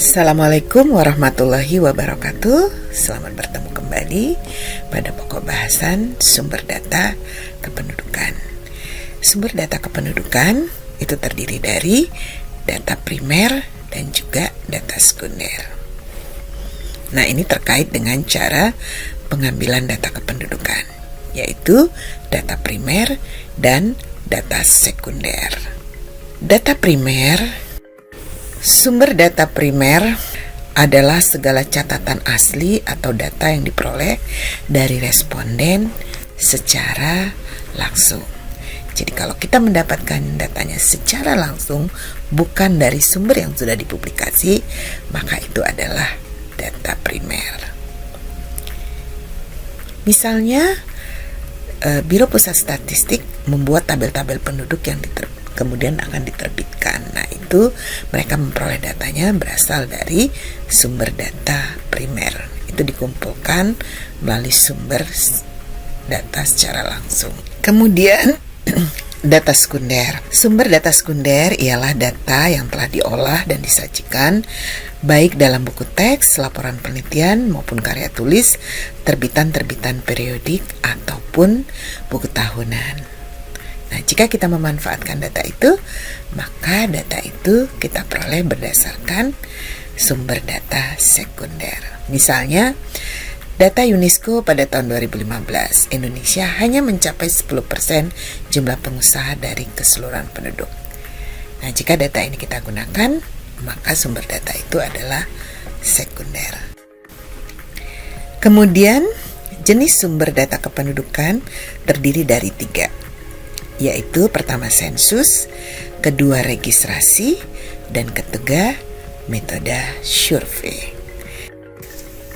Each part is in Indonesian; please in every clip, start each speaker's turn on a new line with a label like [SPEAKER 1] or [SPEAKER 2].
[SPEAKER 1] Assalamualaikum warahmatullahi wabarakatuh. Selamat bertemu kembali pada pokok bahasan sumber data kependudukan. Sumber data kependudukan itu terdiri dari data primer dan juga data sekunder. Nah, ini terkait dengan cara pengambilan data kependudukan, yaitu data primer dan data sekunder. Data primer, sumber data primer adalah segala catatan asli atau data yang diperoleh dari responden secara langsung. Jadi kalau kita mendapatkan datanya secara langsung, bukan dari sumber yang sudah dipublikasi, maka itu adalah data primer. Misalnya, Biro Pusat Statistik membuat tabel-tabel penduduk yang kemudian akan diterbitkan. Nah, itu mereka memperoleh datanya berasal dari sumber data primer. Itu dikumpulkan melalui sumber data secara langsung. Kemudian data sekunder. Sumber data sekunder ialah data yang telah diolah dan disajikan baik dalam buku teks, laporan penelitian maupun karya tulis, terbitan-terbitan periodik ataupun buku tahunan. Nah, jika kita memanfaatkan data itu, maka data itu kita peroleh berdasarkan sumber data sekunder. Misalnya, data UNESCO pada tahun 2015, Indonesia hanya mencapai 10% jumlah pengusaha dari keseluruhan penduduk. Nah, jika data ini kita gunakan, maka sumber data itu adalah sekunder. Kemudian, jenis sumber data kependudukan terdiri dari 3, yaitu pertama sensus, kedua registrasi, dan ketiga metode survei.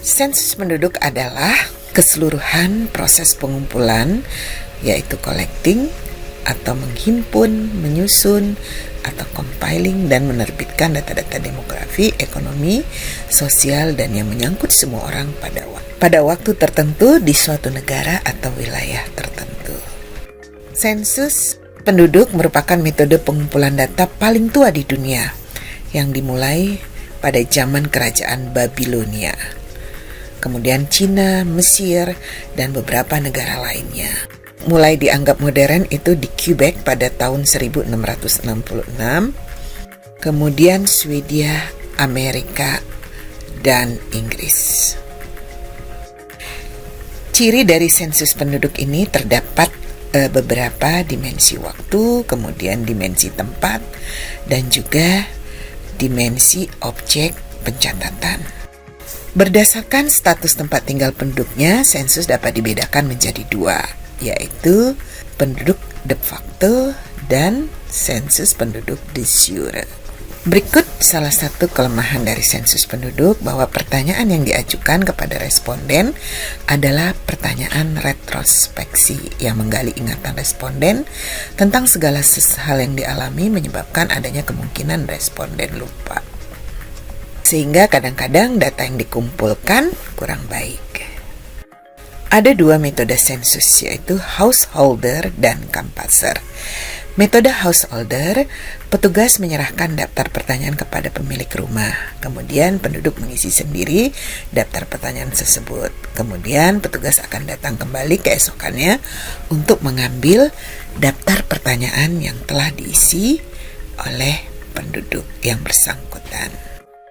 [SPEAKER 1] Sensus penduduk adalah keseluruhan proses pengumpulan, yaitu collecting atau menghimpun, menyusun, atau compiling dan menerbitkan data-data demografi, ekonomi, sosial, dan yang menyangkut semua orang pada waktu tertentu di suatu negara atau wilayah tertentu. Sensus penduduk merupakan metode pengumpulan data paling tua di dunia yang dimulai pada zaman kerajaan Babilonia. Kemudian Cina, Mesir, dan beberapa negara lainnya. Mulai dianggap modern itu di Quebec pada tahun 1666, kemudian Swedia, Amerika, dan Inggris. Ciri dari sensus penduduk ini terdapat beberapa dimensi waktu, kemudian dimensi tempat, dan juga dimensi objek pencatatan. Berdasarkan status tempat tinggal penduduknya, sensus dapat dibedakan menjadi 2, yaitu penduduk de facto dan sensus penduduk de jure. Berikut salah satu kelemahan dari sensus penduduk, bahwa pertanyaan yang diajukan kepada responden adalah pertanyaan retrospeksi yang menggali ingatan responden tentang segala hal yang dialami, menyebabkan adanya kemungkinan responden lupa. Sehingga kadang-kadang data yang dikumpulkan kurang baik. Ada 2 metode sensus, yaitu householder dan canvasser. Metode householder, petugas menyerahkan daftar pertanyaan kepada pemilik rumah. Kemudian penduduk mengisi sendiri daftar pertanyaan tersebut. Kemudian petugas akan datang kembali keesokannya untuk mengambil daftar pertanyaan yang telah diisi oleh penduduk yang bersangkutan.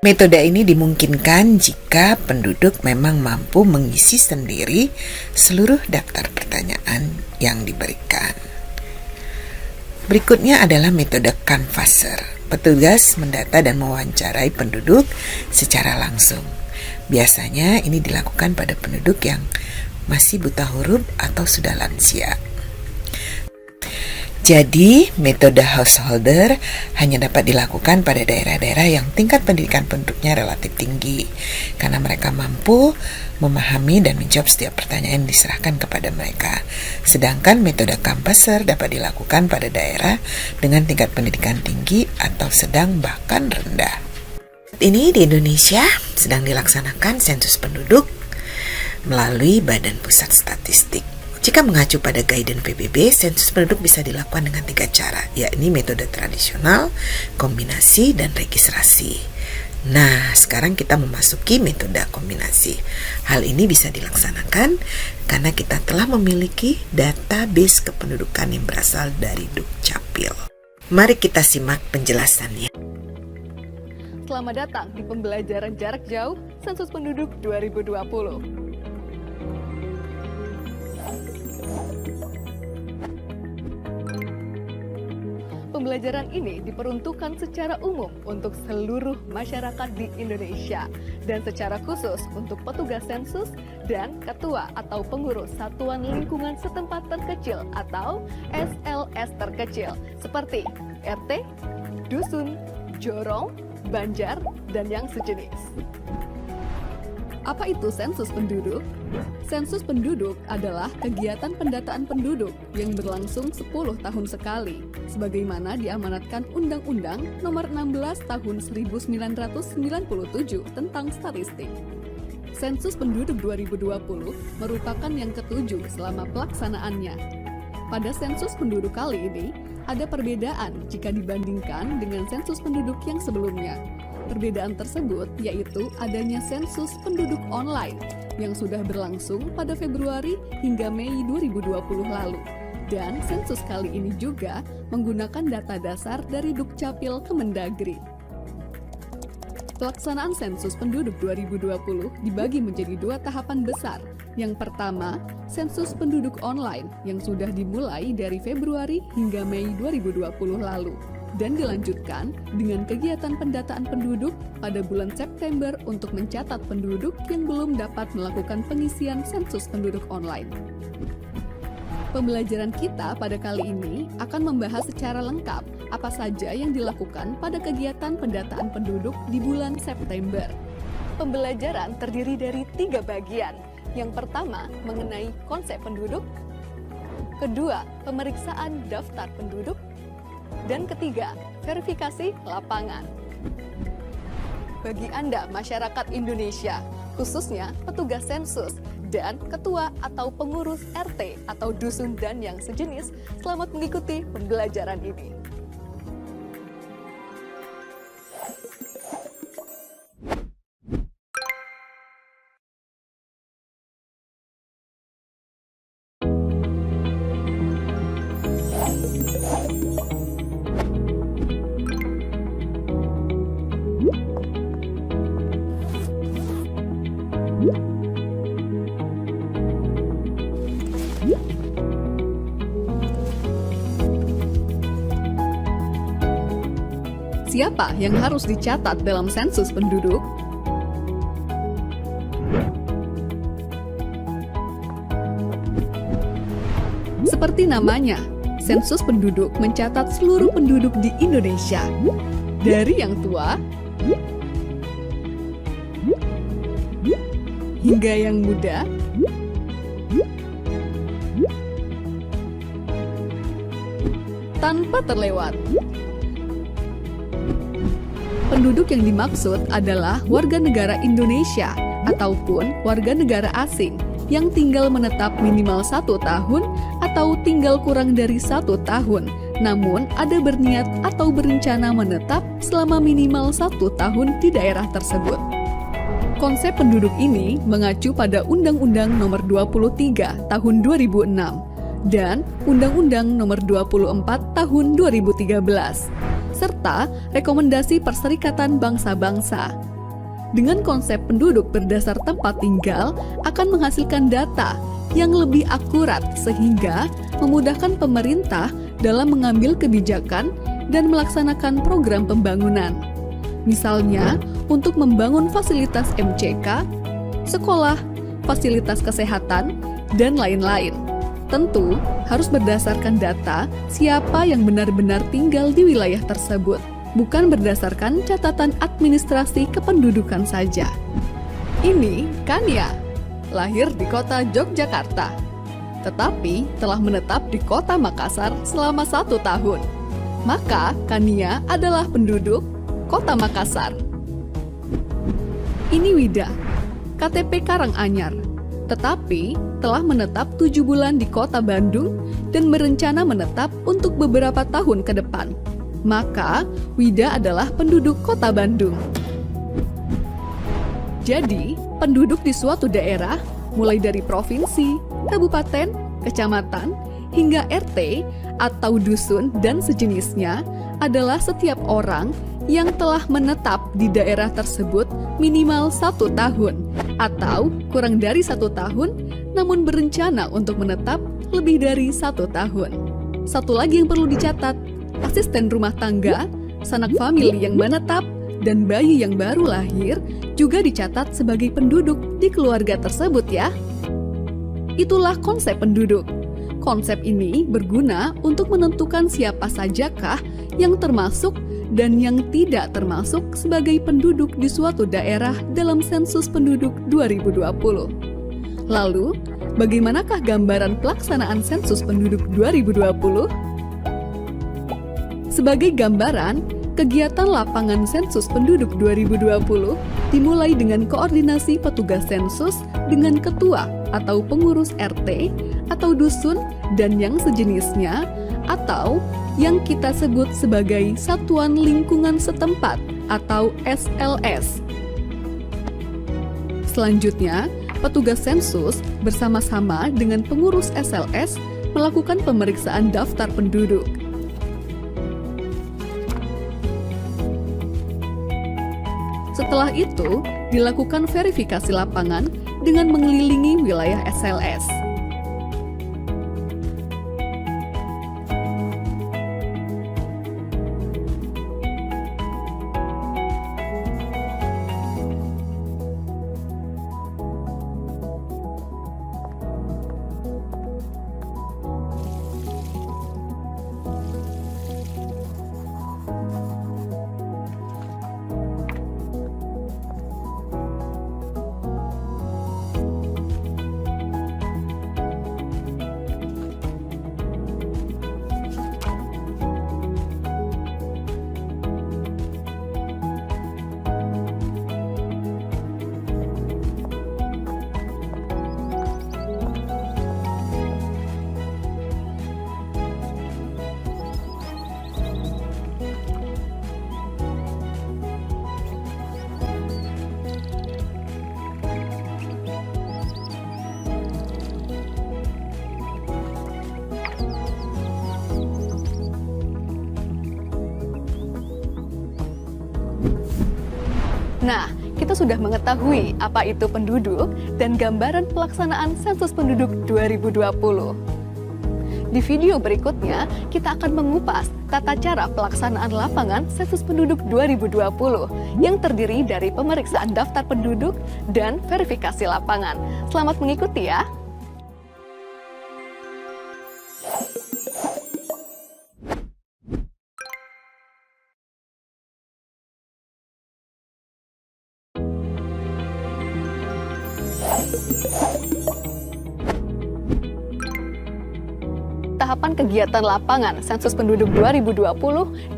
[SPEAKER 1] Metode ini dimungkinkan jika penduduk memang mampu mengisi sendiri seluruh daftar pertanyaan yang diberikan. Berikutnya adalah metode canvasser. Petugas mendata dan mewawancarai penduduk secara langsung. Biasanya ini dilakukan pada penduduk yang masih buta huruf atau sudah lansia. Jadi, metode householder hanya dapat dilakukan pada daerah-daerah yang tingkat pendidikan penduduknya relatif tinggi, karena mereka mampu memahami dan menjawab setiap pertanyaan yang diserahkan kepada mereka. Sedangkan metode canvasser dapat dilakukan pada daerah dengan tingkat pendidikan tinggi atau sedang bahkan rendah. Saat ini di Indonesia sedang dilaksanakan sensus penduduk melalui Badan Pusat Statistik. Jika mengacu pada guidance PBB, sensus penduduk bisa dilakukan dengan 3 cara, yakni metode tradisional, kombinasi, dan registrasi. Nah, sekarang kita memasuki metode kombinasi. Hal ini bisa dilaksanakan karena kita telah memiliki database kependudukan yang berasal dari Dukcapil. Mari kita simak penjelasannya.
[SPEAKER 2] Selamat datang di pembelajaran jarak jauh Sensus Penduduk 2020. Pembelajaran ini diperuntukkan secara umum untuk seluruh masyarakat di Indonesia dan secara khusus untuk petugas sensus dan ketua atau pengurus satuan lingkungan setempat terkecil atau SLS terkecil seperti RT, dusun, jorong, banjar, dan yang sejenis. Apa itu sensus penduduk? Sensus penduduk adalah kegiatan pendataan penduduk yang berlangsung 10 tahun sekali, sebagaimana diamanatkan Undang-Undang Nomor 16 Tahun 1997 tentang statistik. Sensus penduduk 2020 merupakan yang ketujuh selama pelaksanaannya. Pada sensus penduduk kali ini, ada perbedaan jika dibandingkan dengan sensus penduduk yang sebelumnya. Perbedaan tersebut yaitu adanya sensus penduduk online yang sudah berlangsung pada Februari hingga Mei 2020 lalu. Dan sensus kali ini juga menggunakan data dasar dari Dukcapil Kemendagri. Pelaksanaan sensus penduduk 2020 dibagi menjadi dua tahapan besar. Yang pertama, sensus penduduk online yang sudah dimulai dari Februari hingga Mei 2020 lalu. Dan dilanjutkan dengan kegiatan pendataan penduduk pada bulan September untuk mencatat penduduk yang belum dapat melakukan pengisian sensus penduduk online. Pembelajaran kita pada kali ini akan membahas secara lengkap apa saja yang dilakukan pada kegiatan pendataan penduduk di bulan September. Pembelajaran terdiri dari 3 bagian. Yang pertama, mengenai konsep penduduk. Kedua, pemeriksaan daftar penduduk. Dan ketiga, verifikasi lapangan. Bagi Anda masyarakat Indonesia, khususnya petugas sensus dan ketua atau pengurus RT atau dusun dan yang sejenis, selamat mengikuti pembelajaran ini. Siapa yang harus dicatat dalam sensus penduduk? Seperti namanya, sensus penduduk mencatat seluruh penduduk di Indonesia, dari yang tua hingga yang muda, tanpa terlewat. Penduduk yang dimaksud adalah warga negara Indonesia ataupun warga negara asing yang tinggal menetap minimal 1 tahun atau tinggal kurang dari 1 tahun, namun ada berniat atau berencana menetap selama minimal 1 tahun di daerah tersebut. Konsep penduduk ini mengacu pada Undang-Undang Nomor 23 Tahun 2006 dan Undang-Undang Nomor 24 Tahun 2013. Serta rekomendasi Perserikatan Bangsa-Bangsa. Dengan konsep penduduk berdasar tempat tinggal akan menghasilkan data yang lebih akurat sehingga memudahkan pemerintah dalam mengambil kebijakan dan melaksanakan program pembangunan. Misalnya, untuk membangun fasilitas MCK, sekolah, fasilitas kesehatan, dan lain-lain. Tentu harus berdasarkan data siapa yang benar-benar tinggal di wilayah tersebut, bukan berdasarkan catatan administrasi kependudukan saja. Ini Kania, lahir di kota Yogyakarta, tetapi telah menetap di kota Makassar selama 1 tahun. Maka Kania adalah penduduk kota Makassar. Ini Wida, KTP Karanganyar, tetapi telah menetap 7 bulan di kota Bandung dan berencana menetap untuk beberapa tahun ke depan. Maka, Wida adalah penduduk kota Bandung. Jadi, penduduk di suatu daerah, mulai dari provinsi, kabupaten, kecamatan, hingga RT atau dusun dan sejenisnya adalah setiap orang yang telah menetap di daerah tersebut minimal 1 tahun atau kurang dari 1 tahun, namun berencana untuk menetap lebih dari 1 tahun. Satu lagi yang perlu dicatat, asisten rumah tangga, sanak famili yang menetap, dan bayi yang baru lahir juga dicatat sebagai penduduk di keluarga tersebut ya. Itulah konsep penduduk. Konsep ini berguna untuk menentukan siapa sajakah yang termasuk dan yang tidak termasuk sebagai penduduk di suatu daerah dalam sensus penduduk 2020. Lalu, bagaimanakah gambaran pelaksanaan sensus penduduk 2020? Sebagai gambaran, kegiatan lapangan sensus penduduk 2020 dimulai dengan koordinasi petugas sensus dengan ketua atau pengurus RT atau dusun dan yang sejenisnya atau yang kita sebut sebagai Satuan Lingkungan Setempat atau SLS. Selanjutnya, petugas sensus bersama-sama dengan pengurus SLS melakukan pemeriksaan daftar penduduk. Setelah itu, dilakukan verifikasi lapangan dengan mengelilingi wilayah SLS. Nah, kita sudah mengetahui apa itu penduduk dan gambaran pelaksanaan sensus penduduk 2020. Di video berikutnya, kita akan mengupas tata cara pelaksanaan lapangan sensus penduduk 2020 yang terdiri dari pemeriksaan daftar penduduk dan verifikasi lapangan. Selamat mengikuti ya! Tahapan kegiatan lapangan sensus penduduk 2020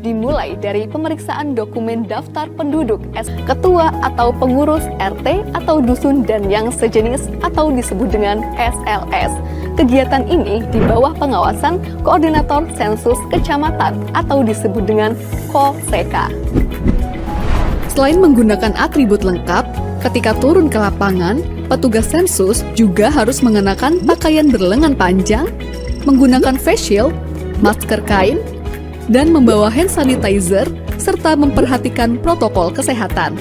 [SPEAKER 2] dimulai dari pemeriksaan dokumen daftar penduduk ketua atau pengurus RT atau dusun dan yang sejenis atau disebut dengan SLS. Kegiatan ini di bawah pengawasan Koordinator Sensus Kecamatan atau disebut dengan KOSEKA. Selain menggunakan atribut lengkap, ketika turun ke lapangan, petugas sensus juga harus mengenakan pakaian berlengan panjang, menggunakan face shield, masker kain, dan membawa hand sanitizer, serta memperhatikan protokol kesehatan.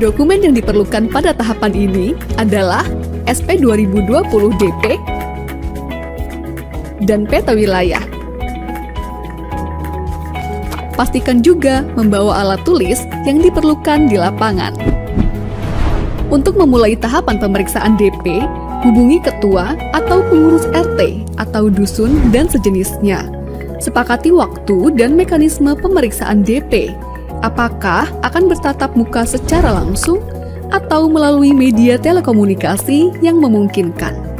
[SPEAKER 2] Dokumen yang diperlukan pada tahapan ini adalah SP 2020 DP dan peta wilayah. Pastikan juga membawa alat tulis yang diperlukan di lapangan. Untuk memulai tahapan pemeriksaan DP, hubungi ketua atau pengurus RT atau dusun dan sejenisnya. Sepakati waktu dan mekanisme pemeriksaan DP. Apakah akan bertatap muka secara langsung atau melalui media telekomunikasi yang memungkinkan.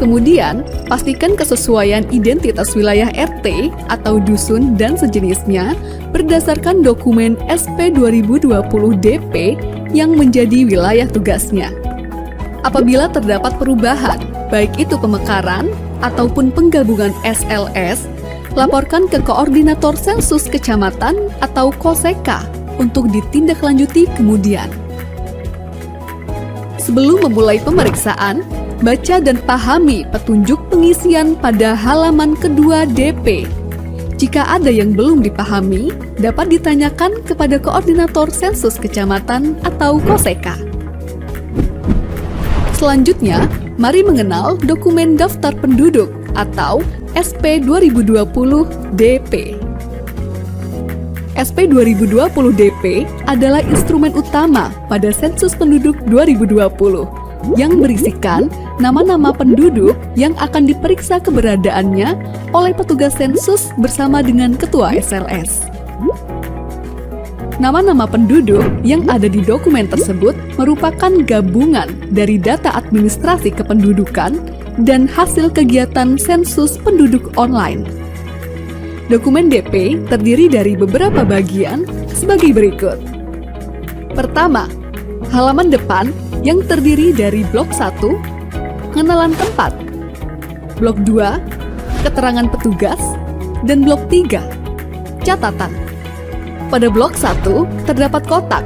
[SPEAKER 2] Kemudian, pastikan kesesuaian identitas wilayah RT atau dusun dan sejenisnya berdasarkan dokumen SP 2020 DP yang menjadi wilayah tugasnya. Apabila terdapat perubahan, baik itu pemekaran ataupun penggabungan SLS, laporkan ke Koordinator Sensus Kecamatan atau KOSEKA untuk ditindaklanjuti kemudian. Sebelum memulai pemeriksaan, baca dan pahami petunjuk pengisian pada halaman kedua DP. Jika ada yang belum dipahami, dapat ditanyakan kepada Koordinator Sensus Kecamatan atau KOSEKA. Selanjutnya, mari mengenal dokumen daftar penduduk atau SP 2020 DP. SP 2020 DP adalah instrumen utama pada sensus penduduk 2020 yang berisikan nama-nama penduduk yang akan diperiksa keberadaannya oleh petugas sensus bersama dengan ketua SLS. Nama-nama penduduk yang ada di dokumen tersebut merupakan gabungan dari data administrasi kependudukan dan hasil kegiatan sensus penduduk online. Dokumen DP terdiri dari beberapa bagian sebagai berikut. Pertama, halaman depan yang terdiri dari blok 1, pengenalan tempat, blok 2, keterangan petugas, dan blok 3, catatan. Pada blok 1 terdapat kotak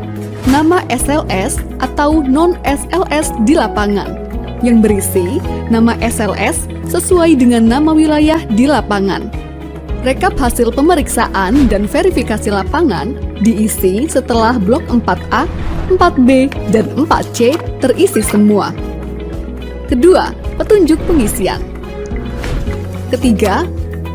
[SPEAKER 2] nama SLS atau non-SLS di lapangan yang berisi nama SLS sesuai dengan nama wilayah di lapangan. Rekap hasil pemeriksaan dan verifikasi lapangan diisi setelah blok 4A, 4B, dan 4C terisi semua. Kedua, petunjuk pengisian. Ketiga,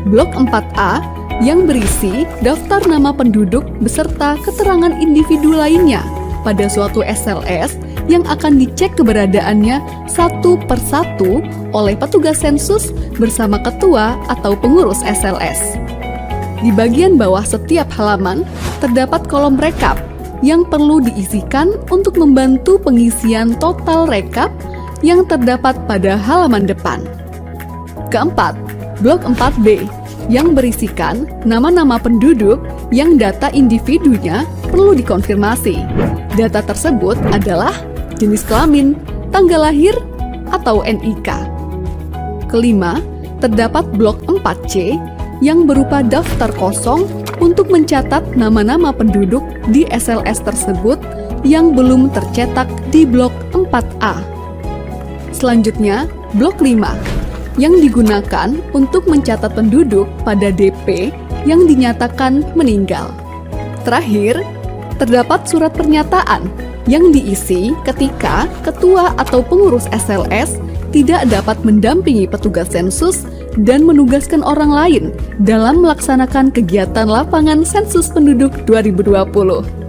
[SPEAKER 2] blok 4A yang berisi daftar nama penduduk beserta keterangan individu lainnya pada suatu SLS yang akan dicek keberadaannya satu persatu oleh petugas sensus bersama ketua atau pengurus SLS. Di bagian bawah setiap halaman terdapat kolom rekap yang perlu diisikan untuk membantu pengisian total rekap yang terdapat pada halaman depan. Keempat, blok 4B yang berisikan nama-nama penduduk yang data individunya perlu dikonfirmasi. Data tersebut adalah jenis kelamin, tanggal lahir, atau NIK. Kelima, terdapat blok 4C yang berupa daftar kosong untuk mencatat nama-nama penduduk di SLS tersebut yang belum tercetak di blok 4A. Selanjutnya, blok 5 yang digunakan untuk mencatat penduduk pada DP yang dinyatakan meninggal. Terakhir, terdapat surat pernyataan yang diisi ketika ketua atau pengurus SLS tidak dapat mendampingi petugas sensus dan menugaskan orang lain dalam melaksanakan kegiatan lapangan sensus penduduk 2020.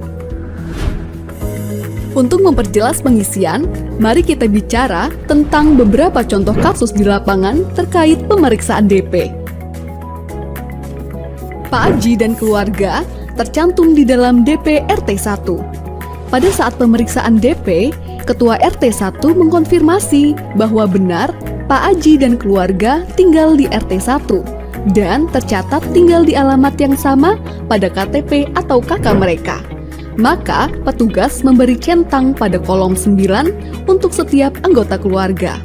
[SPEAKER 2] Untuk memperjelas pengisian, mari kita bicara tentang beberapa contoh kasus di lapangan terkait pemeriksaan DP. Pak Aji dan keluarga tercantum di dalam DP RT1. Pada saat pemeriksaan DP, Ketua RT1 mengkonfirmasi bahwa benar Pak Aji dan keluarga tinggal di RT1 dan tercatat tinggal di alamat yang sama pada KTP atau KK mereka. Maka, petugas memberi centang pada kolom 9 untuk setiap anggota keluarga.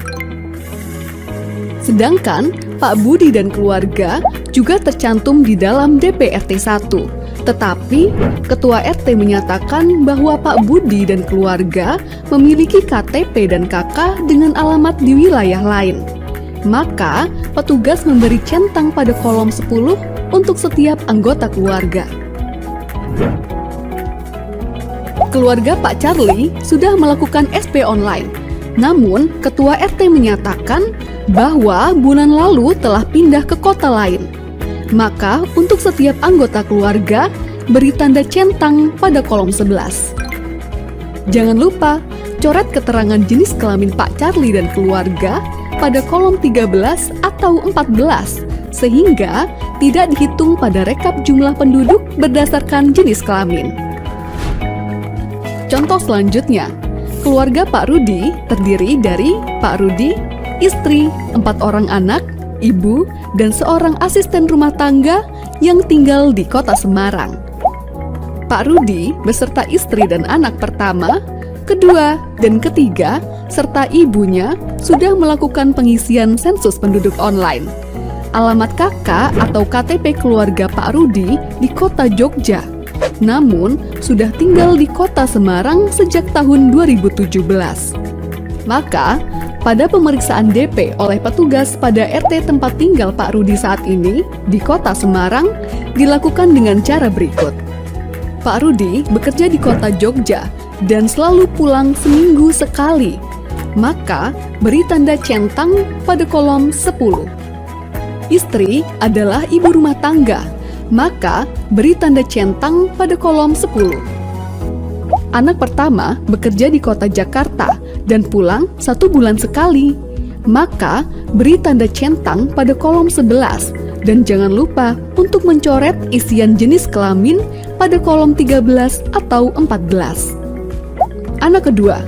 [SPEAKER 2] Sedangkan, Pak Budi dan keluarga juga tercantum di dalam DP RT1. Tetapi, Ketua RT menyatakan bahwa Pak Budi dan keluarga memiliki KTP dan KK dengan alamat di wilayah lain. Maka, petugas memberi centang pada kolom 10 untuk setiap anggota keluarga. Keluarga Pak Charlie sudah melakukan SP online. Namun, Ketua RT menyatakan bahwa bulan lalu telah pindah ke kota lain. Maka, untuk setiap anggota keluarga, beri tanda centang pada kolom 11. Jangan lupa, coret keterangan jenis kelamin Pak Charlie dan keluarga pada kolom 13 atau 14, sehingga tidak dihitung pada rekap jumlah penduduk berdasarkan jenis kelamin. Contoh selanjutnya, keluarga Pak Rudi terdiri dari Pak Rudi, istri, 4 orang anak, ibu, dan seorang asisten rumah tangga yang tinggal di kota Semarang. Pak Rudi beserta istri dan anak pertama, kedua, dan ketiga, serta ibunya sudah melakukan pengisian sensus penduduk online. alamat KK atau KTP keluarga Pak Rudi di kota Jogja, namun sudah tinggal di kota Semarang sejak tahun 2017. Maka, pada pemeriksaan DP oleh petugas pada RT tempat tinggal Pak Rudi saat ini di kota Semarang dilakukan dengan cara berikut. Pak Rudi bekerja di kota Jogja dan selalu pulang seminggu sekali. Maka, beri tanda centang pada kolom 10. Istri adalah ibu rumah tangga, maka beri tanda centang pada kolom 10. Anak pertama bekerja di kota Jakarta dan pulang 1 bulan sekali, maka beri tanda centang pada kolom 11 dan jangan lupa untuk mencoret isian jenis kelamin pada kolom 13 atau 14. Anak kedua,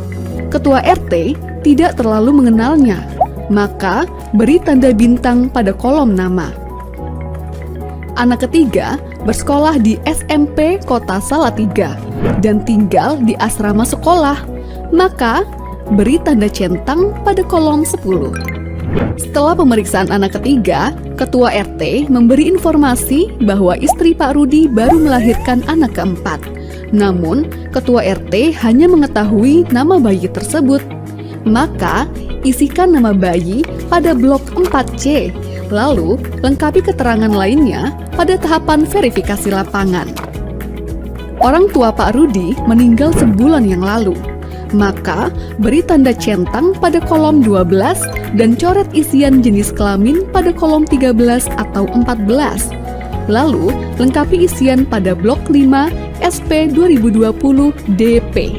[SPEAKER 2] ketua RT tidak terlalu mengenalnya, maka beri tanda bintang pada kolom nama. Anak ketiga bersekolah di SMP Kota Salatiga dan tinggal di asrama sekolah, maka beri tanda centang pada kolom 10. Setelah pemeriksaan anak ketiga, ketua RT memberi informasi bahwa istri Pak Rudi baru melahirkan anak keempat. Namun, ketua RT hanya mengetahui nama bayi tersebut. Maka, isikan nama bayi pada blok 4C, lalu lengkapi keterangan lainnya pada tahapan verifikasi lapangan. Orang tua Pak Rudi meninggal sebulan yang lalu, maka beri tanda centang pada kolom 12 dan coret isian jenis kelamin pada kolom 13 atau 14. Lalu, lengkapi isian pada blok 5 SP 2020 DP.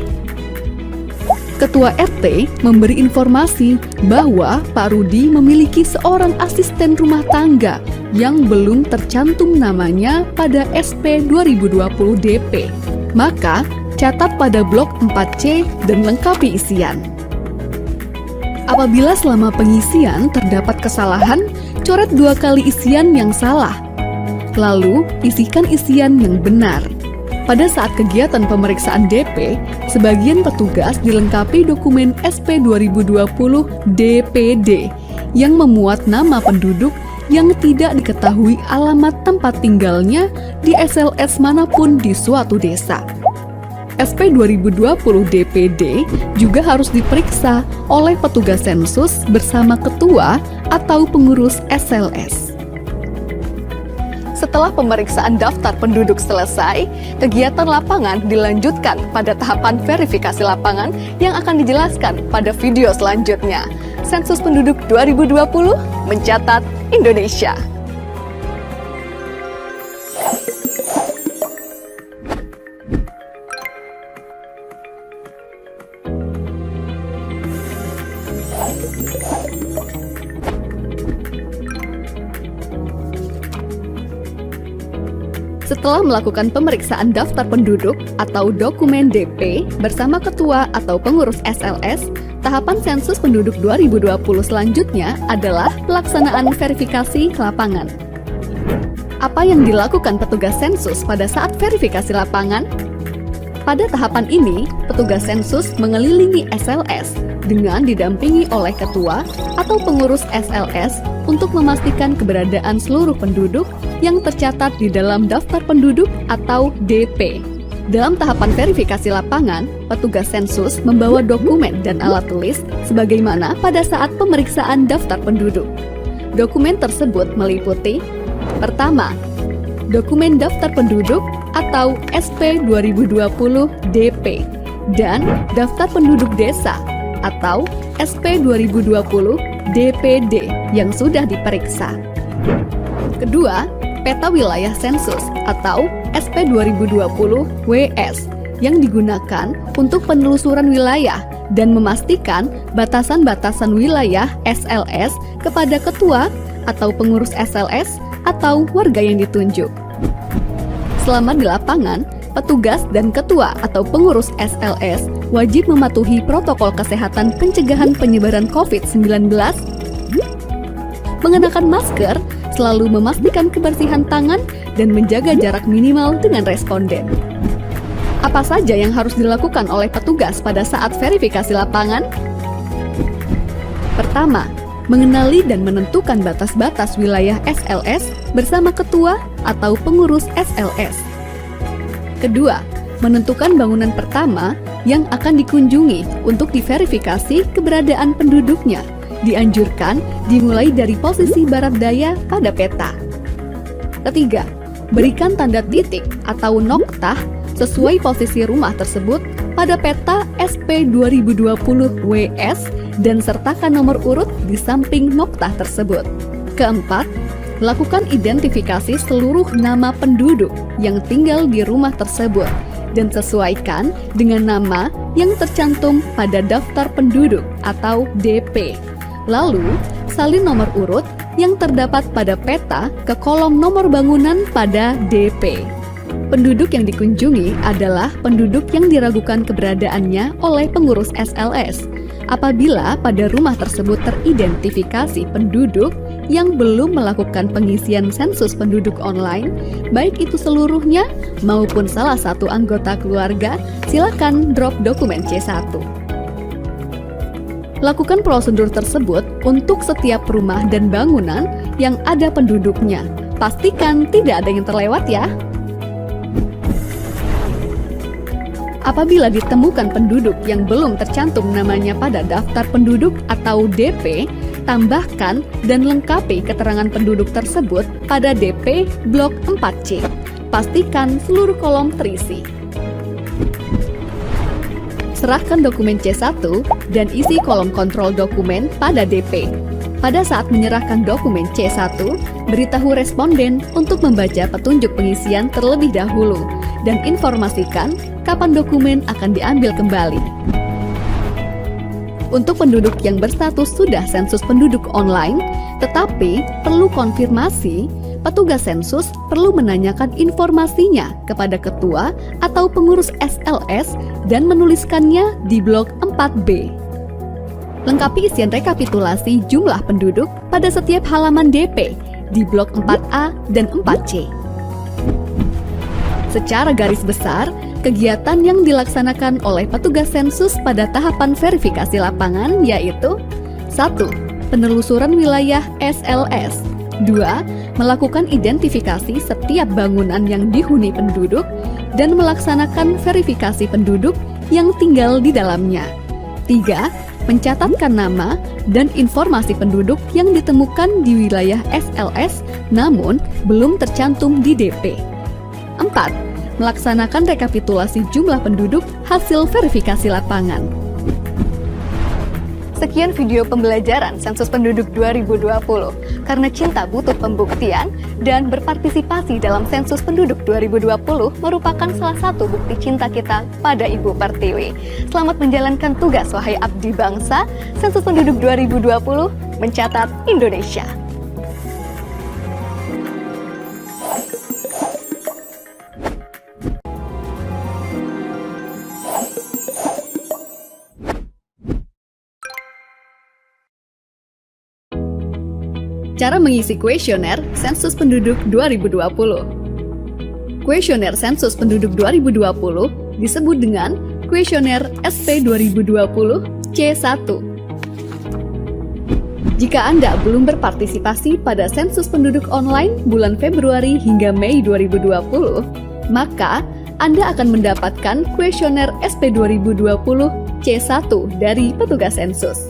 [SPEAKER 2] Ketua RT memberi informasi bahwa Pak Rudi memiliki seorang asisten rumah tangga yang belum tercantum namanya pada SP 2020 DP. Maka, catat pada blok 4C dan lengkapi isian. Apabila selama pengisian terdapat kesalahan, coret 2 kali isian yang salah. Lalu, isikan isian yang benar. Pada saat kegiatan pemeriksaan DP, sebagian petugas dilengkapi dokumen SP 2020 DPD yang memuat nama penduduk yang tidak diketahui alamat tempat tinggalnya di SLS manapun di suatu desa. SP 2020 DPD juga harus diperiksa oleh petugas sensus bersama ketua atau pengurus SLS. Setelah pemeriksaan daftar penduduk selesai, kegiatan lapangan dilanjutkan pada tahapan verifikasi lapangan yang akan dijelaskan pada video selanjutnya. Sensus Penduduk 2020 mencatat Indonesia. Setelah melakukan pemeriksaan daftar penduduk atau dokumen DP bersama ketua atau pengurus SLS, tahapan sensus penduduk 2020 selanjutnya adalah pelaksanaan verifikasi lapangan. Apa yang dilakukan petugas sensus pada saat verifikasi lapangan? Pada tahapan ini, petugas sensus mengelilingi SLS dengan didampingi oleh ketua atau pengurus SLS untuk memastikan keberadaan seluruh penduduk yang tercatat di dalam daftar penduduk atau DP. Dalam tahapan verifikasi lapangan, petugas sensus membawa dokumen dan alat tulis sebagaimana pada saat pemeriksaan daftar penduduk. Dokumen tersebut meliputi: pertama, dokumen daftar penduduk atau SP 2020 DP dan daftar penduduk desa atau SP 2020 DPD yang sudah diperiksa. Kedua, peta wilayah sensus atau SP 2020 WS yang digunakan untuk penelusuran wilayah dan memastikan batasan-batasan wilayah SLS kepada ketua atau pengurus SLS atau warga yang ditunjuk. Selama di lapangan, petugas dan ketua atau pengurus SLS wajib mematuhi protokol kesehatan pencegahan penyebaran COVID-19, mengenakan masker, selalu memastikan kebersihan tangan, dan menjaga jarak minimal dengan responden. Apa saja yang harus dilakukan oleh petugas pada saat verifikasi lapangan? Pertama, mengenali dan menentukan batas-batas wilayah SLS bersama ketua atau pengurus SLS. Kedua, menentukan bangunan pertama yang akan dikunjungi untuk diverifikasi keberadaan penduduknya. Dianjurkan dimulai dari posisi barat daya pada peta. Ketiga, berikan tanda titik atau noktah sesuai posisi rumah tersebut pada peta SP 2020 WS dan sertakan nomor urut di samping noktah tersebut. Keempat, lakukan identifikasi seluruh nama penduduk yang tinggal di rumah tersebut dan sesuaikan dengan nama yang tercantum pada daftar penduduk atau DP. Lalu, salin nomor urut yang terdapat pada peta ke kolom nomor bangunan pada DP. Penduduk yang dikunjungi adalah penduduk yang diragukan keberadaannya oleh pengurus SLS. Apabila pada rumah tersebut teridentifikasi penduduk yang belum melakukan pengisian sensus penduduk online, baik itu seluruhnya maupun salah satu anggota keluarga, silakan drop dokumen C1. Lakukan prosedur tersebut untuk setiap rumah dan bangunan yang ada penduduknya. Pastikan tidak ada yang terlewat ya. Apabila ditemukan penduduk yang belum tercantum namanya pada daftar penduduk atau DP, tambahkan dan lengkapi keterangan penduduk tersebut pada DP Blok 4C. Pastikan seluruh kolom terisi. Serahkan dokumen C1 dan isi kolom kontrol dokumen pada DP. Pada saat menyerahkan dokumen C1, beritahu responden untuk membaca petunjuk pengisian terlebih dahulu dan informasikan kapan dokumen akan diambil kembali. Untuk penduduk yang berstatus sudah sensus penduduk online, tetapi perlu konfirmasi, petugas sensus perlu menanyakan informasinya kepada ketua atau pengurus SLS dan menuliskannya di blok 4B. Lengkapi isian rekapitulasi jumlah penduduk pada setiap halaman DP di blok 4A dan 4C. Secara garis besar, kegiatan yang dilaksanakan oleh petugas sensus pada tahapan verifikasi lapangan yaitu 1. Penelusuran wilayah SLS. 2. Melakukan identifikasi setiap bangunan yang dihuni penduduk dan melaksanakan verifikasi penduduk yang tinggal di dalamnya. 3. Mencatatkan nama dan informasi penduduk yang ditemukan di wilayah SLS namun belum tercantum di DP. 4. Melaksanakan rekapitulasi jumlah penduduk hasil verifikasi lapangan. Sekian video pembelajaran Sensus Penduduk 2020. Karena cinta butuh pembuktian dan berpartisipasi dalam Sensus Penduduk 2020 merupakan salah satu bukti cinta kita pada Ibu Pertiwi. Selamat menjalankan tugas wahai abdi bangsa. Sensus Penduduk 2020 mencatat Indonesia. Cara mengisi kuesioner Sensus Penduduk 2020. Kuesioner Sensus Penduduk 2020 disebut dengan kuesioner SP 2020 C1. Jika Anda belum berpartisipasi pada sensus penduduk online bulan Februari hingga Mei 2020, maka Anda akan mendapatkan kuesioner SP 2020 C1 dari petugas sensus.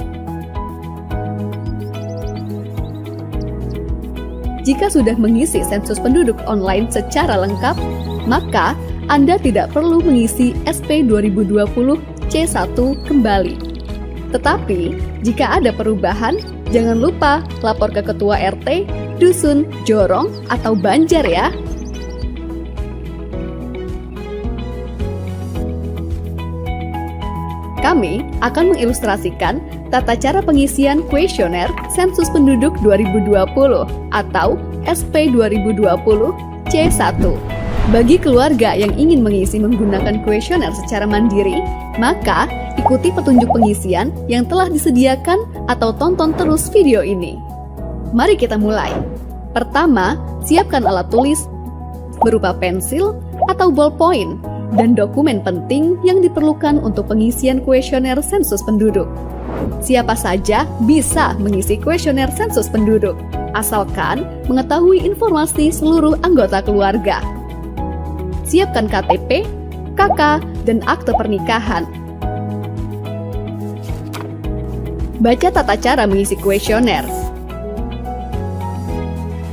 [SPEAKER 2] Jika sudah mengisi sensus penduduk online secara lengkap, maka Anda tidak perlu mengisi SP 2020 C1 kembali. Tetapi, jika ada perubahan, jangan lupa lapor ke Ketua RT, Dusun, Jorong, atau Banjar ya. Kami akan mengilustrasikan tata cara pengisian kuesioner Sensus Penduduk 2020 atau SP 2020 C1. Bagi keluarga yang ingin mengisi menggunakan kuesioner secara mandiri, maka ikuti petunjuk pengisian yang telah disediakan atau tonton terus video ini. Mari kita mulai. Pertama, siapkan alat tulis berupa pensil atau ballpoint dan dokumen penting yang diperlukan untuk pengisian kuesioner sensus penduduk. Siapa saja bisa mengisi kuesioner sensus penduduk, asalkan mengetahui informasi seluruh anggota keluarga. Siapkan KTP, KK, dan akte pernikahan. Baca tata cara mengisi kuesioner.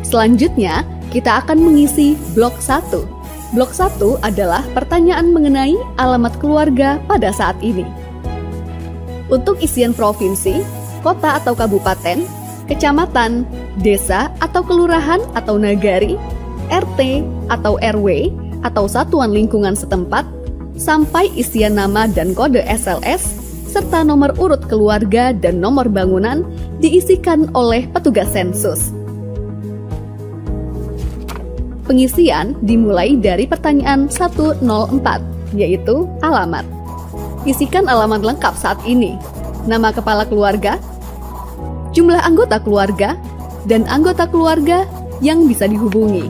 [SPEAKER 2] Selanjutnya, kita akan mengisi blok 1. Blok 1 adalah pertanyaan mengenai alamat keluarga pada saat ini. Untuk isian provinsi, kota atau kabupaten, kecamatan, desa atau kelurahan atau nagari, RT atau RW atau satuan lingkungan setempat, sampai isian nama dan kode SLS, serta nomor urut keluarga dan nomor bangunan diisikan oleh petugas sensus. Pengisian dimulai dari pertanyaan 104, yaitu alamat. Isikan alamat lengkap saat ini, nama kepala keluarga, jumlah anggota keluarga, dan anggota keluarga yang bisa dihubungi.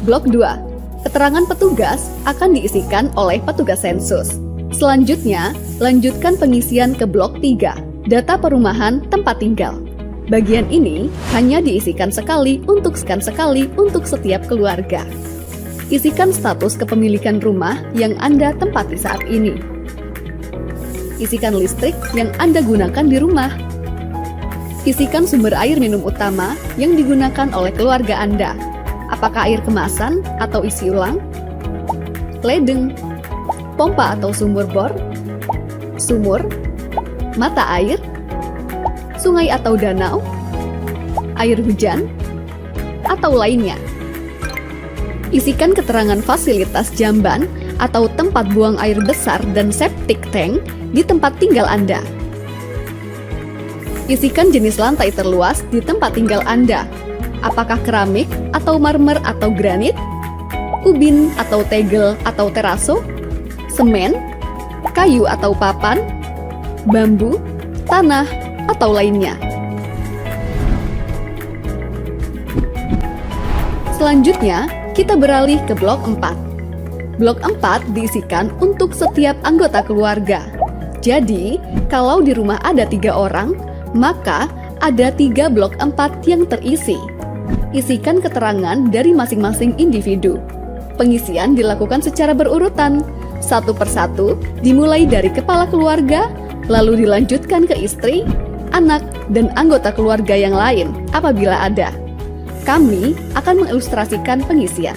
[SPEAKER 2] Blok 2. Keterangan petugas akan diisikan oleh petugas sensus. Selanjutnya, lanjutkan pengisian ke blok 3, data perumahan tempat tinggal. Bagian ini hanya diisikan sekali untuk setiap keluarga. Isikan status kepemilikan rumah yang Anda tempati saat ini. Isikan listrik yang Anda gunakan di rumah. Isikan sumber air minum utama yang digunakan oleh keluarga Anda. Apakah air kemasan atau isi ulang? Ledeng, pompa atau sumur bor, sumur, mata air, sungai atau danau, air hujan, atau lainnya. Isikan keterangan fasilitas jamban atau tempat buang air besar dan septic tank di tempat tinggal Anda. Isikan jenis lantai terluas di tempat tinggal Anda. Apakah keramik atau marmer atau granit, ubin atau tegel atau teraso, semen, kayu atau papan, bambu, tanah, atau lainnya. Selanjutnya, kita beralih ke blok 4. Blok 4 diisikan untuk setiap anggota keluarga. Jadi, kalau di rumah ada 3 orang, maka ada 3 blok 4 yang terisi. Isikan keterangan dari masing-masing individu. Pengisian dilakukan secara berurutan, satu persatu, dimulai dari kepala keluarga, lalu dilanjutkan ke istri, anak, dan anggota keluarga yang lain apabila ada. Kami akan mengilustrasikan pengisian.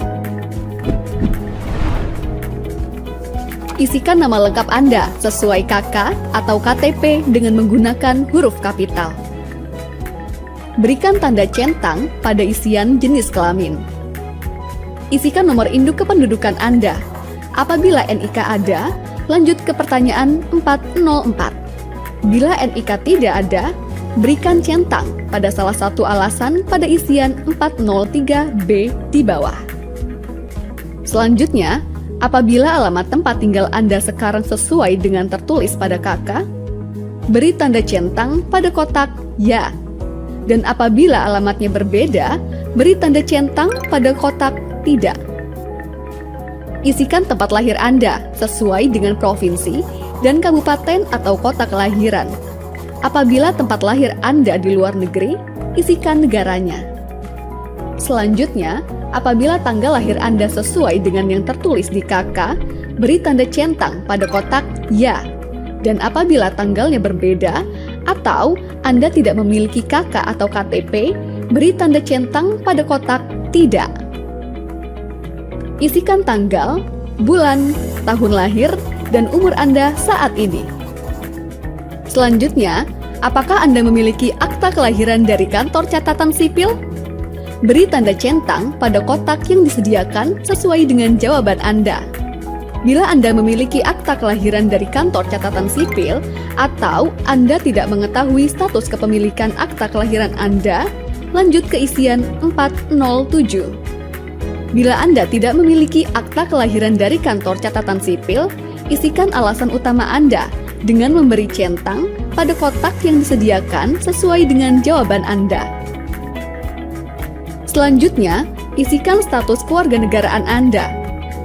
[SPEAKER 2] Isikan nama lengkap Anda sesuai KK atau KTP dengan menggunakan huruf kapital. Berikan tanda centang pada isian jenis kelamin. Isikan nomor induk kependudukan Anda. Apabila NIK ada, lanjut ke pertanyaan 404. Bila NIK tidak ada, berikan centang pada salah satu alasan pada isian 403B di bawah. Selanjutnya, apabila alamat tempat tinggal Anda sekarang sesuai dengan tertulis pada KK, beri tanda centang pada kotak ya. Dan apabila alamatnya berbeda, beri tanda centang pada kotak tidak. Isikan tempat lahir Anda sesuai dengan provinsi dan kabupaten atau kota kelahiran. Apabila tempat lahir Anda di luar negeri, isikan negaranya. Selanjutnya, apabila tanggal lahir Anda sesuai dengan yang tertulis di KK, beri tanda centang pada kotak ya. Dan apabila tanggalnya berbeda atau Anda tidak memiliki KK atau KTP, beri tanda centang pada kotak tidak. Isikan tanggal, bulan, tahun lahir, dan umur Anda saat ini. Selanjutnya, apakah Anda memiliki akta kelahiran dari kantor catatan sipil? Beri tanda centang pada kotak yang disediakan sesuai dengan jawaban Anda. Bila Anda memiliki akta kelahiran dari kantor catatan sipil atau Anda tidak mengetahui status kepemilikan akta kelahiran Anda, lanjut ke isian 407. Bila Anda tidak memiliki akta kelahiran dari kantor catatan sipil, isikan alasan utama Anda dengan memberi centang pada kotak yang disediakan sesuai dengan jawaban Anda. Selanjutnya, isikan status kewarganegaraan Anda.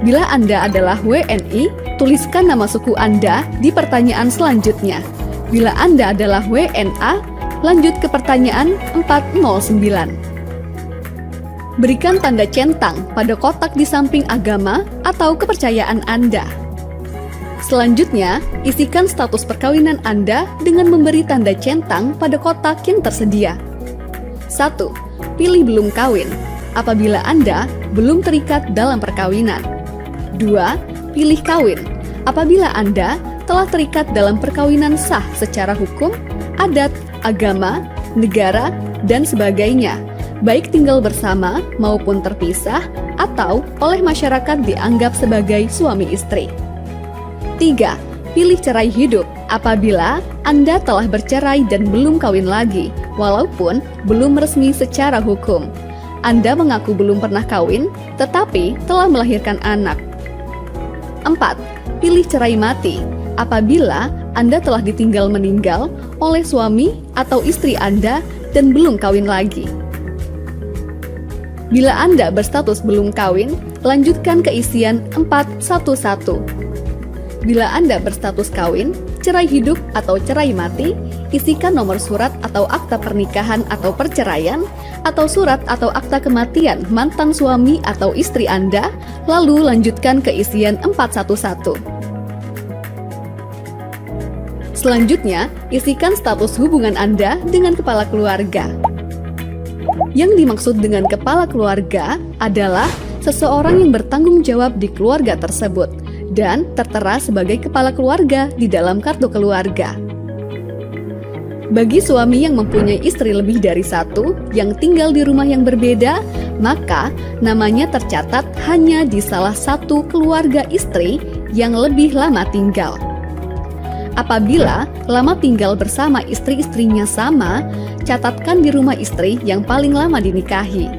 [SPEAKER 2] Bila Anda adalah WNI, tuliskan nama suku Anda di pertanyaan selanjutnya. Bila Anda adalah WNA, lanjut ke pertanyaan 409. Berikan tanda centang pada kotak di samping agama atau kepercayaan Anda. Selanjutnya, isikan status perkawinan Anda dengan memberi tanda centang pada kotak yang tersedia. 1. Pilih belum kawin, apabila Anda belum terikat dalam perkawinan. 2. Pilih kawin, apabila Anda telah terikat dalam perkawinan sah secara hukum, adat, agama, negara, dan sebagainya, baik tinggal bersama maupun terpisah atau oleh masyarakat dianggap sebagai suami istri. 3. Pilih cerai hidup apabila Anda telah bercerai dan belum kawin lagi, walaupun belum resmi secara hukum. Anda mengaku belum pernah kawin, tetapi telah melahirkan anak. 4. Pilih cerai mati apabila Anda telah ditinggal meninggal oleh suami atau istri Anda dan belum kawin lagi. Bila Anda berstatus belum kawin, lanjutkan ke isian 411. Bila Anda berstatus kawin, cerai hidup atau cerai mati, isikan nomor surat atau akta pernikahan atau perceraian, atau surat atau akta kematian mantan suami atau istri Anda, lalu lanjutkan ke isian 411. Selanjutnya, isikan status hubungan Anda dengan kepala keluarga. Yang dimaksud dengan kepala keluarga adalah seseorang yang bertanggung jawab di keluarga tersebut dan tertera sebagai kepala keluarga di dalam kartu keluarga. Bagi suami yang mempunyai istri lebih dari satu yang tinggal di rumah yang berbeda, maka namanya tercatat hanya di salah satu keluarga istri yang lebih lama tinggal. Apabila lama tinggal bersama istri-istrinya sama, catatkan di rumah istri yang paling lama dinikahi.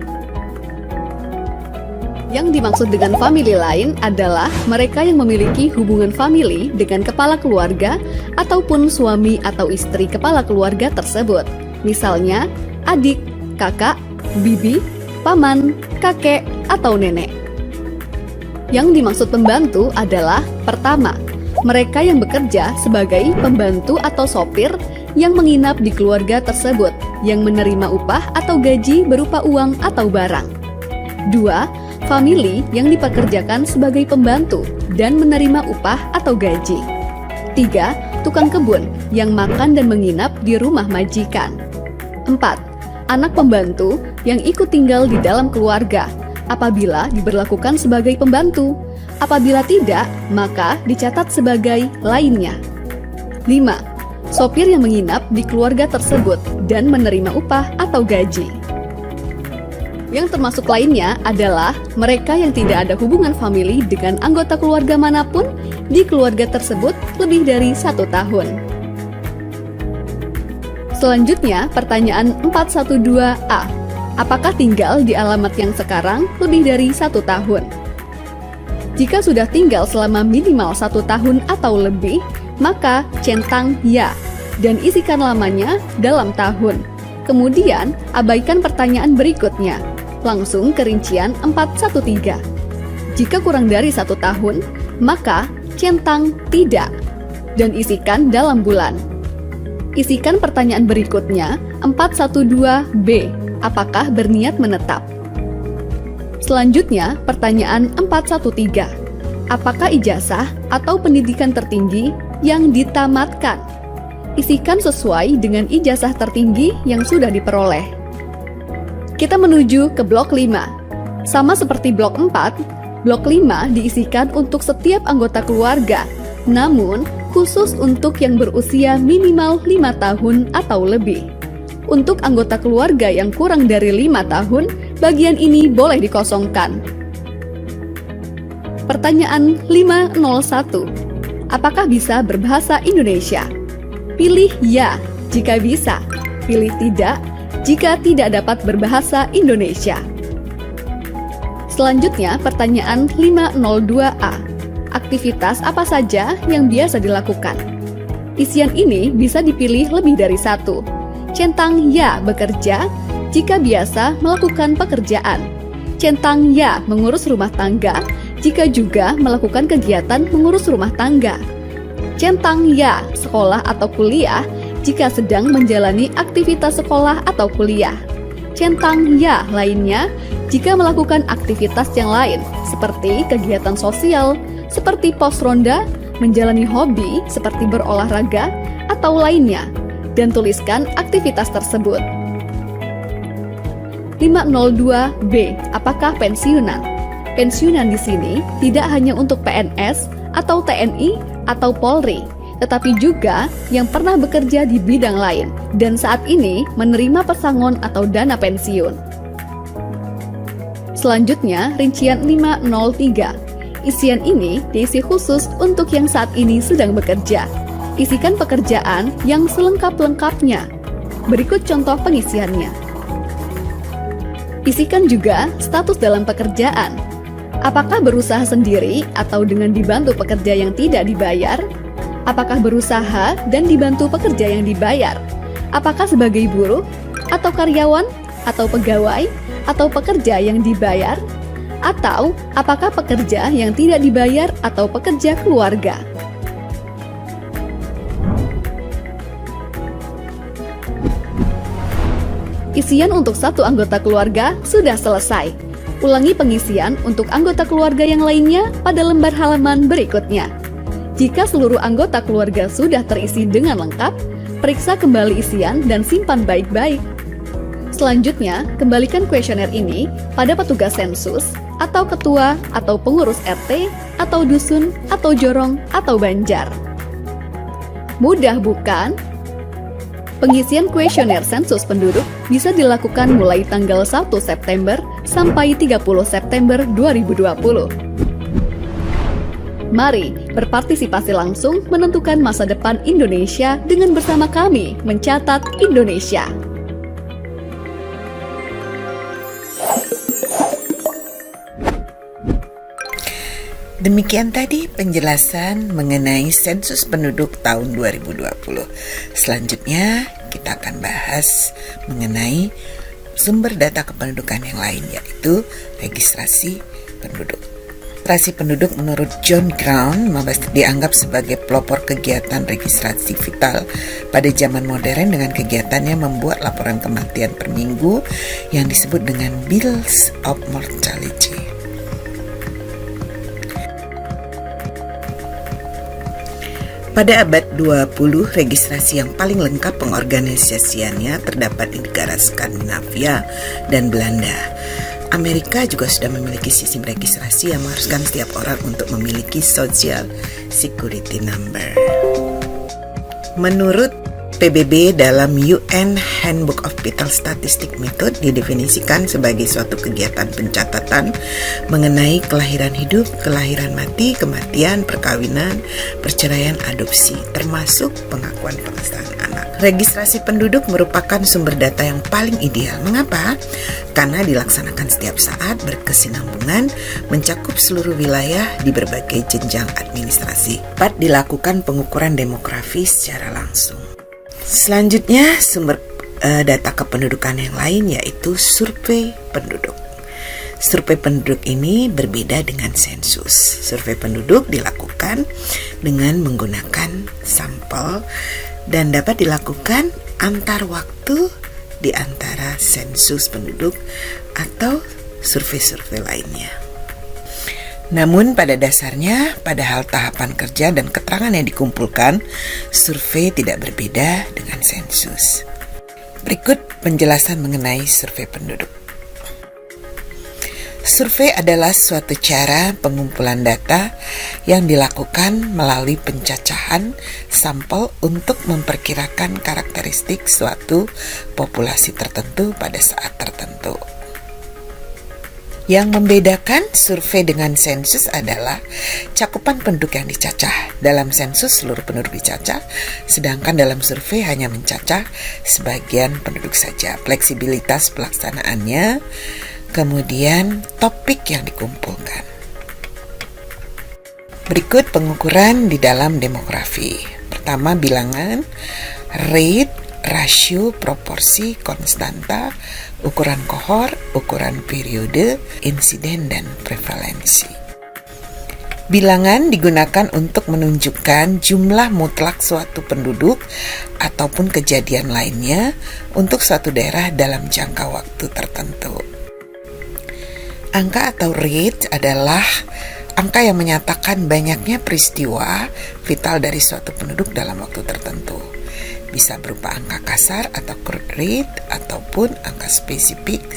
[SPEAKER 2] Yang dimaksud dengan famili lain adalah mereka yang memiliki hubungan famili dengan kepala keluarga ataupun suami atau istri kepala keluarga tersebut. Misalnya, adik, kakak, bibi, paman, kakek, atau nenek. Yang dimaksud pembantu adalah pertama, mereka yang bekerja sebagai pembantu atau sopir yang menginap di keluarga tersebut, yang menerima upah atau gaji berupa uang atau barang. 2. Famili yang dipekerjakan sebagai pembantu dan menerima upah atau gaji. 3. Tukang kebun yang makan dan menginap di rumah majikan. 4. Anak pembantu yang ikut tinggal di dalam keluarga apabila diberlakukan sebagai pembantu. Apabila tidak, maka dicatat sebagai lainnya. 5. Sopir yang menginap di keluarga tersebut dan menerima upah atau gaji. Yang termasuk lainnya adalah mereka yang tidak ada hubungan famili dengan anggota keluarga manapun di keluarga tersebut lebih dari 1 tahun. Selanjutnya, pertanyaan 412A. Apakah tinggal di alamat yang sekarang lebih dari 1 tahun? Jika sudah tinggal selama minimal 1 tahun atau lebih, maka centang ya dan isikan lamanya dalam tahun. Kemudian, abaikan pertanyaan berikutnya. Langsung ke rincian 413. Jika kurang dari 1 tahun, maka centang tidak dan isikan dalam bulan. Isikan pertanyaan berikutnya 412B. Apakah berniat menetap? Selanjutnya, pertanyaan 413. Apakah ijazah atau pendidikan tertinggi yang ditamatkan? Isikan sesuai dengan ijazah tertinggi yang sudah diperoleh. Kita menuju ke blok 5. Sama seperti blok 4, blok 5 diisikan untuk setiap anggota keluarga, namun khusus untuk yang berusia minimal 5 tahun atau lebih. Untuk anggota keluarga yang kurang dari 5 tahun, bagian ini boleh dikosongkan. Pertanyaan 501. Apakah bisa berbahasa Indonesia? Pilih ya jika bisa, pilih tidak jika tidak dapat berbahasa Indonesia. Selanjutnya, pertanyaan 502A. Aktivitas apa saja yang biasa dilakukan? Isian ini bisa dipilih lebih dari 1. Centang ya bekerja jika biasa melakukan pekerjaan. Centang ya mengurus rumah tangga jika juga melakukan kegiatan mengurus rumah tangga. Centang ya, sekolah atau kuliah, jika sedang menjalani aktivitas sekolah atau kuliah. Centang ya lainnya, jika melakukan aktivitas yang lain, seperti kegiatan sosial, seperti pos ronda, menjalani hobi, seperti berolahraga, atau lainnya, dan tuliskan aktivitas tersebut. 502B. Apakah pensiunan? Pensiunan di sini tidak hanya untuk PNS atau TNI atau Polri, tetapi juga yang pernah bekerja di bidang lain dan saat ini menerima pesangon atau dana pensiun. Selanjutnya, rincian 503. Isian ini diisi khusus untuk yang saat ini sedang bekerja. Isikan pekerjaan yang selengkap-lengkapnya. Berikut contoh pengisiannya. Isikan juga status dalam pekerjaan. Apakah berusaha sendiri atau dengan dibantu pekerja yang tidak dibayar? Apakah berusaha dan dibantu pekerja yang dibayar? Apakah sebagai buruh, atau karyawan, atau pegawai, atau pekerja yang dibayar? Atau apakah pekerja yang tidak dibayar atau pekerja keluarga? Isian untuk satu anggota keluarga sudah selesai. Ulangi pengisian untuk anggota keluarga yang lainnya pada lembar halaman berikutnya. Jika seluruh anggota keluarga sudah terisi dengan lengkap, periksa kembali isian dan simpan baik-baik. Selanjutnya, kembalikan kuesioner ini pada petugas sensus, atau ketua, atau pengurus RT, atau dusun, atau jorong, atau banjar. Mudah bukan? Pengisian kuesioner sensus penduduk bisa dilakukan mulai tanggal 1 September sampai 30 September 2020. Mari berpartisipasi langsung menentukan masa depan Indonesia dengan bersama kami mencatat Indonesia.
[SPEAKER 1] Demikian tadi penjelasan mengenai sensus penduduk tahun 2020. Selanjutnya kita akan bahas mengenai sumber data kependudukan yang lain, yaitu registrasi penduduk. Registrasi penduduk menurut John Brown dianggap sebagai pelopor kegiatan registrasi vital pada zaman modern dengan kegiatannya membuat laporan kematian per minggu yang disebut dengan Bills of Mortality. Pada abad 20, registrasi yang paling lengkap pengorganisasiannya terdapat di negara Skandinavia dan Belanda. Amerika juga sudah memiliki sistem registrasi yang mengharuskan setiap orang untuk memiliki Social Security Number. Menurut PBB dalam UN Handbook of Vital Statistic Method didefinisikan sebagai suatu kegiatan pencatatan mengenai kelahiran hidup, kelahiran mati, kematian, perkawinan, perceraian, adopsi, termasuk pengakuan pengestaan anak. Registrasi penduduk merupakan sumber data yang paling ideal. Mengapa? Karena dilaksanakan setiap saat, berkesinambungan, mencakup seluruh wilayah di berbagai jenjang administrasi. Dapat dilakukan pengukuran demografi secara langsung. Selanjutnya, sumber data kependudukan yang lain yaitu survei penduduk. Survei penduduk ini berbeda dengan sensus. Survei penduduk dilakukan dengan menggunakan sampel dan dapat dilakukan antar waktu di antara sensus penduduk atau survei-survei lainnya. Namun pada dasarnya, padahal tahapan kerja dan keterangan yang dikumpulkan, survei tidak berbeda dengan sensus. Berikut penjelasan mengenai survei penduduk. Survei adalah suatu cara pengumpulan data yang dilakukan melalui pencacahan sampel untuk memperkirakan karakteristik suatu populasi tertentu pada saat tertentu. Yang membedakan survei dengan sensus adalah cakupan penduduk yang dicacah. Dalam sensus seluruh penduduk dicacah, sedangkan dalam survei hanya mencacah sebagian penduduk saja. Fleksibilitas pelaksanaannya, kemudian topik yang dikumpulkan. Berikut pengukuran di dalam demografi. Pertama, bilangan, rate, rasio, proporsi, konstanta, ukuran kohor, ukuran periode, insiden, dan prevalensi. Bilangan digunakan untuk menunjukkan jumlah mutlak suatu penduduk ataupun kejadian lainnya untuk suatu daerah dalam jangka waktu tertentu. Angka atau rate adalah angka yang menyatakan banyaknya peristiwa vital dari suatu penduduk dalam waktu tertentu. Bisa berupa angka kasar atau crude rate ataupun angka spesifik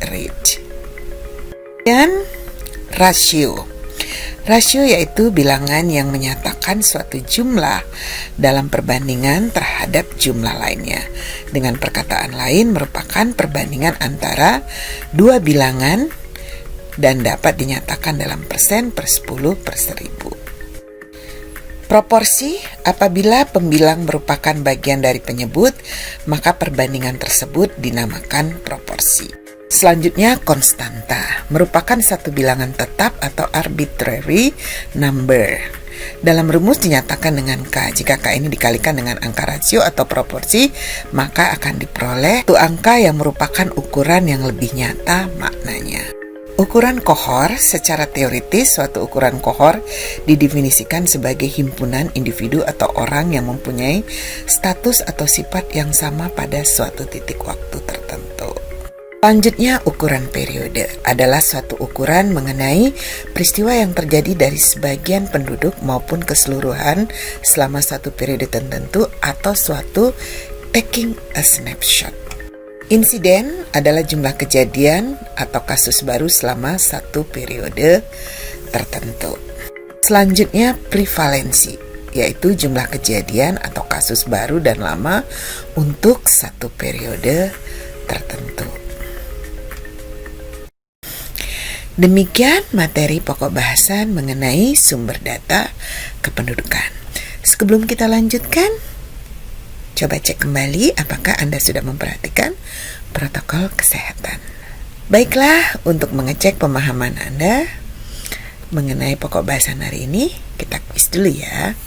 [SPEAKER 1] rate. Dan rasio yaitu bilangan yang menyatakan suatu jumlah dalam perbandingan terhadap jumlah lainnya. Dengan perkataan lain, merupakan perbandingan antara dua bilangan dan dapat dinyatakan dalam persen per 10 per 1000. Proporsi, apabila pembilang merupakan bagian dari penyebut, maka perbandingan tersebut dinamakan proporsi. Selanjutnya, konstanta merupakan satu bilangan tetap atau arbitrary number. Dalam rumus dinyatakan dengan K. Jika K ini dikalikan dengan angka rasio atau proporsi, maka akan diperoleh satu angka yang merupakan ukuran yang lebih nyata maknanya. Ukuran kohor, secara teoritis suatu ukuran kohor didefinisikan sebagai himpunan individu atau orang yang mempunyai status atau sifat yang sama pada suatu titik waktu tertentu. Selanjutnya, ukuran periode adalah suatu ukuran mengenai peristiwa yang terjadi dari sebagian penduduk maupun keseluruhan selama suatu periode tertentu atau suatu taking a snapshot. Insiden adalah jumlah kejadian atau kasus baru selama satu periode tertentu. Selanjutnya, prevalensi, yaitu jumlah kejadian atau kasus baru dan lama untuk satu periode tertentu. Demikian materi pokok bahasan mengenai sumber data kependudukan. Sebelum kita lanjutkan, coba cek kembali apakah Anda sudah memperhatikan protokol kesehatan. Baiklah, untuk mengecek pemahaman Anda mengenai pokok bahasan hari ini, kita kuis dulu ya.